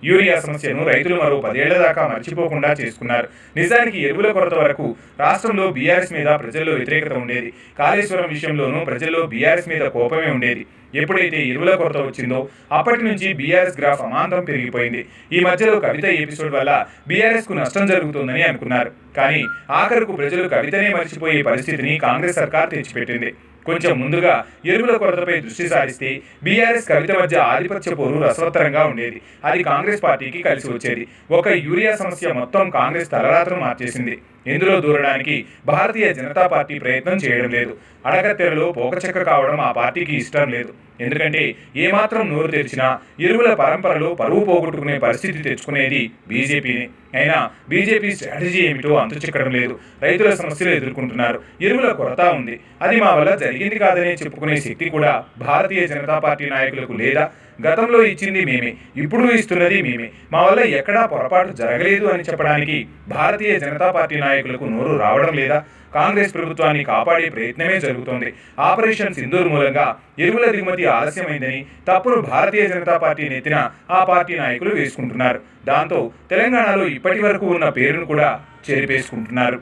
Urea సమస్యను రైతులు మరో 10 ఏళ్ల దాకా మర్చిపోకుండా చేసుకున్నారు. నిజానికి ఎరువుల కొరత వరకు రాష్ట్రంలో బీఆర్ఎస్ మీద ప్రజల్లో వ్యతిరేకత ఉండేది. కాళేశ్వరం విషయంలోనూ ప్రజల్లో బీఆర్ఎస్ మీద కోపమే ఉండేది. ఎప్పుడైతే ఎరువుల కొరత వచ్చిందో అప్పటి నుంచి బీఆర్ఎస్ గ్రాఫ్ అమాంతం పెరిగిపోయింది. ఈ మధ్యలో కవిత ఎపిసోడ్ వల్ల బీఆర్ఎస్ కు నష్టం జరుగుతుందని అనుకున్నారు. కానీ ఆఖరుకు ప్రజలు కవితనే మర్చిపోయే పరిస్థితిని కాంగ్రెస్ సర్కార్ తెచ్చిపెట్టింది. కొంచెం ముందుగా ఎరువుల కొరతపై దృష్టి సారిస్తే బీఆర్ఎస్ కవిత మధ్య ఆధిపత్య పోరు రసవత్తరంగా ఉండేది. అది కాంగ్రెస్ పార్టీకి కలిసి వచ్చేది. ఒక యూరియా సమస్య మొత్తం కాంగ్రెస్ తలరాత్రం మార్చేసింది. ఇందులో దూరడానికి భారతీయ జనతా పార్టీ ప్రయత్నం చేయడం లేదు. అడగత్తెరలో పోకచెక్క కావడం ఆ పార్టీకి ఇష్టం లేదు. ఎందుకంటే ఏమాత్రం నోరు తెరిచినా ఎరువుల పరంపరలో పరువు పోగొట్టుకునే పరిస్థితి తెచ్చుకునేది బీజేపీని. అయినా బీజేపీ స్ట్రాటజీ ఏమిటో అంతు చిక్కడం లేదు. రైతుల సమస్యలు ఎదుర్కొంటున్నారు. ఎరువుల కొరత ఉంది. అది మా వల్ల జరిగింది కాదనే చెప్పుకునే శక్తి కూడా భారతీయ జనతా పార్టీ నాయకులకు లేదా? గతంలో ఇచ్చింది మేమే, ఇప్పుడు ఇస్తున్నది మేమే, మా వల్ల ఎక్కడా పొరపాటు జరగలేదు అని చెప్పడానికి భారతీయ జనతా పార్టీ నాయకులకు నోరు రావడం లేదా? కాంగ్రెస్ ప్రభుత్వాన్ని కాపాడే ప్రయత్నమే జరుగుతోంది. ఆపరేషన్ సింధూర్ మూలంగా ఎరువుల దిగుమతి ఆలస్యమైందని తప్పును భారతీయ జనతా పార్టీ నెత్తిన ఆ పార్టీ నాయకులు వేసుకుంటున్నారు. దాంతో తెలంగాణలో ఇప్పటి వరకు ఉన్న పేరును కూడా చెరిపేసుకుంటున్నారు.